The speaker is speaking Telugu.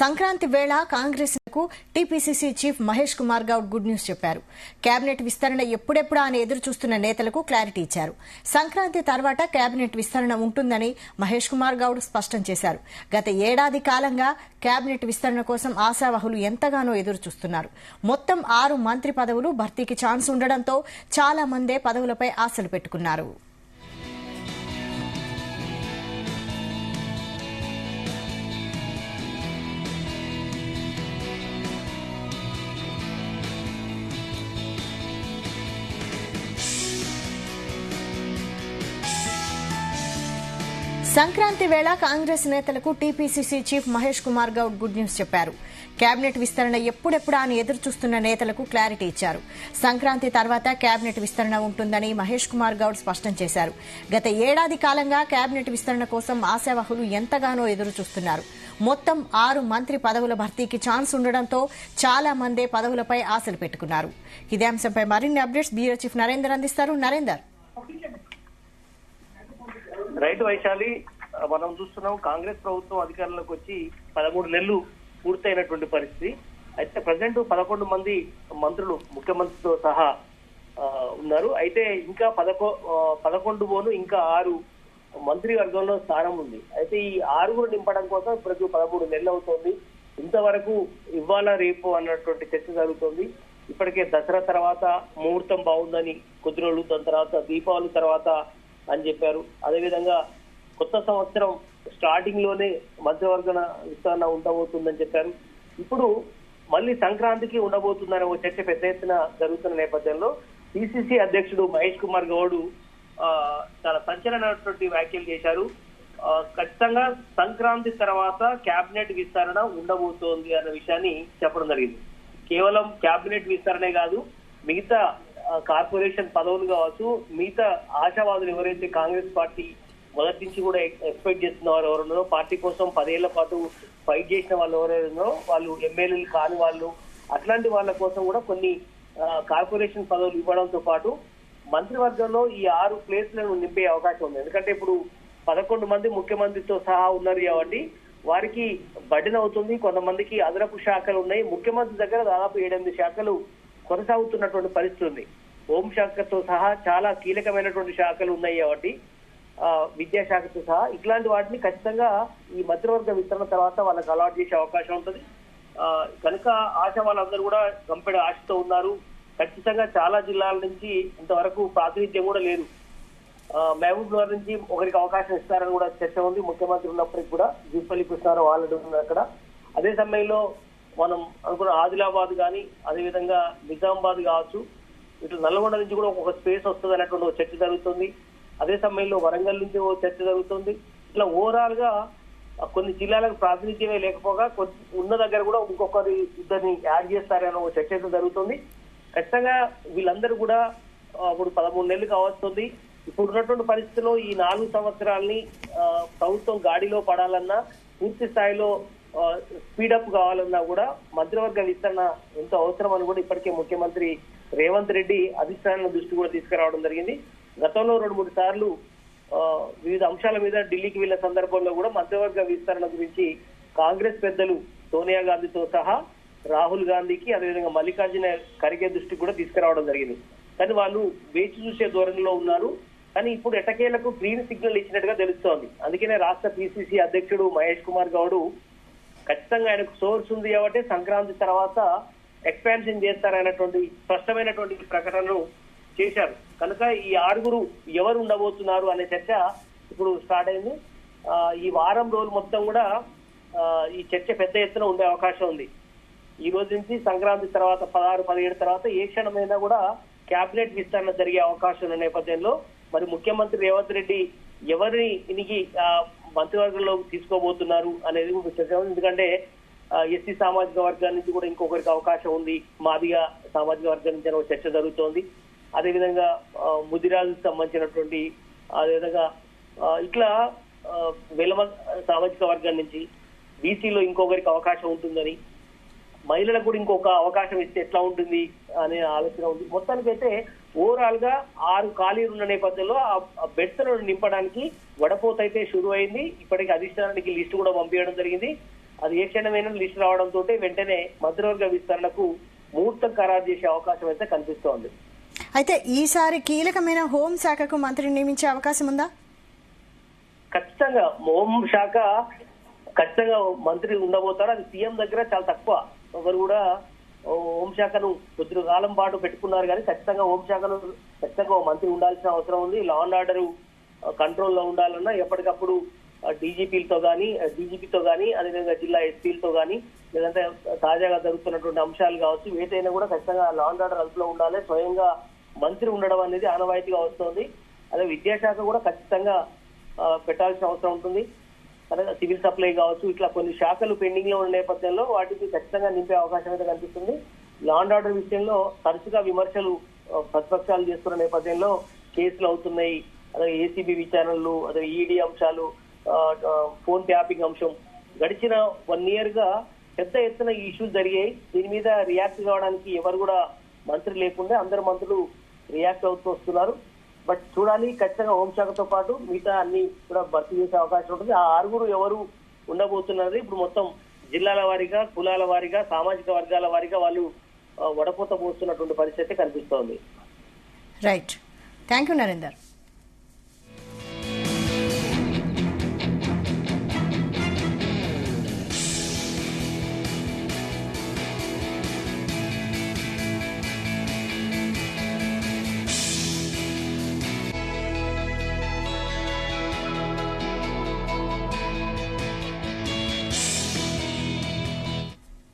సంక్రాంతి వేళ కాంగ్రెస్ కు TPCC chief Mahesh Kumar Goud good news చెప్పారు. కేబినెట్ విస్తరణ ఎప్పుడెప్పుడా అని ఎదురు చూస్తున్న నేతలకు క్లారిటీ ఇచ్చారు. సంక్రాంతి తర్వాత కేబినెట్ విస్తరణ ఉంటుందని మహేష్ కుమార్ గౌడ్ స్పష్టం చేశారు. గత ఏడాది కాలంగా కేబినెట్ విస్తరణ కోసం ఆశావహులు ఎంతగానో ఎదురు చూస్తున్నారు. మొత్తం 6 మంత్రి పదవులు భర్తీకి ఛాన్స్ ఉండడంతో చాలా మందే పదవులపై ఆశలు పెట్టుకున్నారు. సంక్రాంతి వేళ కాంగ్రెస్ నేతలకు TPCC chief Mahesh Kumar Goud good news చెప్పారు. కేబినెట్ విస్తరణ ఎప్పుడెప్పుడా అని ఎదురు చూస్తున్న నేతలకు క్లారిటీ ఇచ్చారు. సంక్రాంతి తర్వాత కేబినెట్ విస్తరణ ఉంటుందని మహేష్ కుమార్ గౌడ్ స్పష్టం చేశారు. గత ఏడాది కాలంగా కేబినెట్ విస్తరణ కోసం ఆశావహులు ఎంతగానో ఎదురు చూస్తున్నారు. మొత్తం 6 మంత్రి పదవుల భర్తీకి ఛాన్స్ ఉండడంతో చాలా మందే పదవులపై ఆశలు పెట్టుకున్నారు. ఇదే అంశంపై మరిన్ని అప్డేట్స్ బ్యూరో చీఫ్ నరేందర్ అందిస్తారు. నరేందర్. రైట్ వైశాలి, మనం చూస్తున్నాం కాంగ్రెస్ ప్రభుత్వం అధికారంలోకి వచ్చి 13 నెలలు పూర్తయినటువంటి పరిస్థితి. అయితే ప్రజెంట్ 11 మంది మంత్రులు ముఖ్యమంత్రితో సహా ఉన్నారు. అయితే ఇంకా 11 పోను ఇంకా 6 మంత్రివర్గంలో స్థానం ఉంది. అయితే ఈ 6 నింపడం కోసం ఇప్పటికి 13 నెలలు అవుతోంది. ఇంతవరకు ఇవ్వాలా రేపు అన్నటువంటి చర్చ జరుగుతోంది. ఇప్పటికే దసరా తర్వాత ముహూర్తం బాగుందని కొద్ది రోజులు, దాని తర్వాత దీపావళి తర్వాత అని చెప్పారు. అదేవిధంగా కొత్త సంవత్సరం స్టార్టింగ్ లోనే మంత్రివర్గ విస్తరణ ఉండబోతుందని చెప్పారు. ఇప్పుడు మళ్ళీ సంక్రాంతికి ఉండబోతుందనే ఒక చర్చ పెద్ద ఎత్తున జరుగుతున్న నేపథ్యంలో పిసిసి అధ్యక్షుడు మహేష్ కుమార్ గౌడ్ చాలా సంచలనమైనటువంటి వ్యాఖ్యలు చేశారు. ఖచ్చితంగా సంక్రాంతి తర్వాత కేబినెట్ విస్తరణ ఉండబోతోంది అన్న విషయాన్ని చెప్పడం జరిగింది. కేవలం కేబినెట్ విస్తరణే కాదు, మిగతా కార్పొరేషన్ పదవులు కావచ్చు, మిగతా ఆశావాదులు ఎవరైతే కాంగ్రెస్ పార్టీ మొదటి నుంచి కూడా ఎక్స్పెక్ట్ చేస్తున్న వారు ఎవరున్నారో, పార్టీ కోసం 10 ఏళ్ల పాటు ఫైట్ చేసిన వాళ్ళు ఎవరైనారో, వాళ్ళు ఎమ్మెల్యేలు కాని వాళ్ళు, అట్లాంటి వాళ్ళ కోసం కూడా కొన్ని కార్పొరేషన్ పదవులు ఇవ్వడంతో పాటు మంత్రివర్గంలో ఈ 6 ప్లేస్లను నింపే అవకాశం ఉంది. ఎందుకంటే ఇప్పుడు 11 మంది ముఖ్యమంత్రితో సహా ఉన్నారు కాబట్టి వారికి బడ్డెన్ అవుతుంది. కొంతమందికి అదనపు శాఖలు ఉన్నాయి. ముఖ్యమంత్రి దగ్గర దాదాపు 7-8 శాఖలు కొనసాగుతున్నటువంటి పరిస్థితి ఉంది. హోంశాఖతో సహా చాలా కీలకమైనటువంటి శాఖలు ఉన్నాయి కాబట్టి, విద్యాశాఖతో సహా ఇట్లాంటి వాటిని ఖచ్చితంగా ఈ మంత్రివర్గ విస్తరణ తర్వాత వాళ్ళకి అలాట్ చేసే అవకాశం ఉంటుంది. కనుక ఆశ వాళ్ళందరూ కూడా గంపెడ ఆశతో ఉన్నారు. ఖచ్చితంగా చాలా జిల్లాల నుంచి ఇంతవరకు ప్రాతినిధ్యం కూడా లేదు. మహబూబ్ నగర్ నుంచి ఒకరికి అవకాశం ఇస్తారని కూడా చర్చ ఉంది. ముఖ్యమంత్రి ఉన్నప్పటికీ కూడా జీపల్లి కృష్ణారావు ఆల్రెడీ ఉన్నారు అక్కడ. అదే సమయంలో మనం అనుకున్న ఆదిలాబాద్ కానీ, అదేవిధంగా నిజామాబాద్ కావచ్చు, ఇటు నల్గొండ నుంచి కూడా ఒక స్పేస్ వస్తుంది అన్నటువంటి ఒక చర్చ జరుగుతుంది. అదే సమయంలో వరంగల్ నుంచి ఓ చర్చ జరుగుతుంది. ఇట్లా ఓవరాల్ గా కొన్ని జిల్లాలకు ప్రాతినిధ్యమే లేకపోగా ఉన్న దగ్గర కూడా ఇంకొకరి ఇద్దరిని యాడ్ చేస్తారని ఒక చర్చ అయితే జరుగుతుంది. ఖచ్చితంగా వీళ్ళందరూ కూడా ఇప్పుడు 13 నెలలు కావస్తుంది. ఇప్పుడు ఉన్నటువంటి పరిస్థితిలో ఈ 4 సంవత్సరాలని ప్రభుత్వం గాడిలో పడాలన్నా, పూర్తి స్థాయిలో స్పీడప్ కావాలన్నా కూడా మంత్రివర్గ విస్తరణ ఎంతో అవసరం అని కూడా ఇప్పటికే ముఖ్యమంత్రి రేవంత్ రెడ్డి అధిష్టానం దృష్టి కూడా తీసుకురావడం జరిగింది. గతంలో 2-3 సార్లు వివిధ అంశాల మీద ఢిల్లీకి వెళ్లిన సందర్భంలో కూడా మంత్రివర్గ విస్తరణ గురించి కాంగ్రెస్ పెద్దలు సోనియా గాంధీతో సహా రాహుల్ గాంధీకి, అదేవిధంగా మల్లికార్జున ఖర్గే దృష్టికి కూడా తీసుకురావడం జరిగింది. కానీ వాళ్ళు వేచి చూసే ధోరణిలో ఉన్నారు. కానీ ఇప్పుడు ఎటకేలకు గ్రీన్ సిగ్నల్ ఇచ్చినట్టుగా తెలుస్తోంది. అందుకనే రాష్ట్ర పిసిసి అధ్యక్షుడు మహేష్ కుమార్ గౌడ్ ఖచ్చితంగా ఆయనకు సోర్స్ ఉంది కాబట్టి సంక్రాంతి తర్వాత ఎక్స్పాన్షన్ చేస్తారనేటువంటి స్పష్టమైనటువంటి ప్రకటనలు చేశారు. కనుక ఈ 6 ఎవరు ఉండబోతున్నారు అనే చర్చ ఇప్పుడు స్టార్ట్ అయింది. ఈ వారం రోజులు మొత్తం కూడా ఈ చర్చ పెద్ద ఎత్తున ఉండే అవకాశం ఉంది. ఈ రోజు నుంచి సంక్రాంతి తర్వాత 16-17 తర్వాత ఏ క్షణమైనా కూడా కేబినెట్ విస్తరణ జరిగే అవకాశం ఉన్న నేపథ్యంలో మరి ముఖ్యమంత్రి రేవంత్ రెడ్డి ఎవరిని ఇనికి మంత్రివర్గంలో తీసుకోబోతున్నారు అనేది చర్చ. ఎందుకంటే ఎస్సీ సామాజిక వర్గాల నుంచి కూడా ఇంకొకరికి అవకాశం ఉంది, మాదిగా సామాజిక వర్గం నుంచి ఒక చర్చ జరుగుతోంది. అదేవిధంగా ముదిరాజుకు సంబంధించినటువంటి, అదేవిధంగా ఇట్లా వెలమ సామాజిక వర్గం నుంచి బీసీలో ఇంకొకరికి అవకాశం ఉంటుందని, మహిళలకు కూడా ఇంకొక అవకాశం ఇస్తే ఎట్లా ఉంటుంది అనే ఆలోచన ఉంది. మొత్తానికైతే ఓవరాల్ గా 6 ఖాళీలు ఉన్న నేపథ్యంలో ఆ బెడ్స్లను నింపడానికి వడపోత అయితే షురు అయింది. ఇప్పటికి అధిష్టానానికి లిస్టు కూడా పంపించడం జరిగింది. అది ఏ క్షణమైన లిస్ట్ రావడంతో వెంటనే మంత్రివర్గ విస్తరణకు ముహూర్తం ఖరారు చేసే అవకాశం అయితే కనిపిస్తోంది. అయితే ఈసారి కీలకమైన హోంశాఖకు మంత్రిని నియమించే అవకాశం ఉందా? ఖచ్చితంగా హోంశాఖ ఖచ్చితంగా మంత్రి ఉండబోతారు. అది సీఎం దగ్గర చాలా తక్కువ. ఒకరు కూడా హోంశాఖను కొద్ది కాలం పాటు పెట్టుకున్నారు కానీ ఖచ్చితంగా హోంశాఖను ఖచ్చితంగా మంత్రి ఉండాల్సిన అవసరం ఉంది. లా అండ్ ఆర్డర్ కంట్రోల్లో ఉండాలన్నా ఎప్పటికప్పుడు డీజీపీతో కానీ అదేవిధంగా జిల్లా ఎస్పీలతో కానీ లేదంటే తాజాగా జరుగుతున్నటువంటి అంశాలు కావచ్చు ఏదైనా కూడా ఖచ్చితంగా లా అండ్ ఆర్డర్ అదుపులో ఉండాలి. స్వయంగా మంత్రి ఉండడం అనేది ఆనవాయితీగా వస్తుంది. అదే విద్యాశాఖ కూడా ఖచ్చితంగా పెట్టాల్సిన అవసరం ఉంటుంది. అదే సివిల్ సప్లై కావచ్చు ఇట్లా కొన్ని శాఖలు పెండింగ్ లో ఉన్న నేపథ్యంలో వాటికి ఖచ్చితంగా నింపే అవకాశం అయితే కనిపిస్తుంది. లా అండ్ ఆర్డర్ విషయంలో తరచుగా విమర్శలు ప్రతిపక్షాలు చేస్తున్న నేపథ్యంలో కేసులు అవుతున్నాయి. అదే ఏసీబీ విచారణలు, అదే ఈడీ అంశాలు, ఫోన్ ట్యాపింగ్ అంశం గడిచిన 1 year గా పెద్ద ఎత్తున ఈ ఇష్యూస్ జరిగాయి. దీని మీద రియాక్ట్ కావడానికి ఎవరు కూడా మంత్రి లేకుండా అందరు మంత్రులు రియాక్ట్ అవుతూ వస్తున్నారు. బట్ చూడాలి, ఖచ్చితంగా హోంశాఖతో పాటు మిగతా అన్ని కూడా భర్తీ చేసే అవకాశం ఉంటుంది. ఆ 6 ఎవరు ఉండబోతున్నది ఇప్పుడు మొత్తం జిల్లాల వారీగా, కులాల వారీగా, సామాజిక వర్గాల వారీగా వాళ్ళు వడపోత పోస్తున్నటువంటి పరిస్థితి కనిపిస్తోంది. Right, thank you Narender.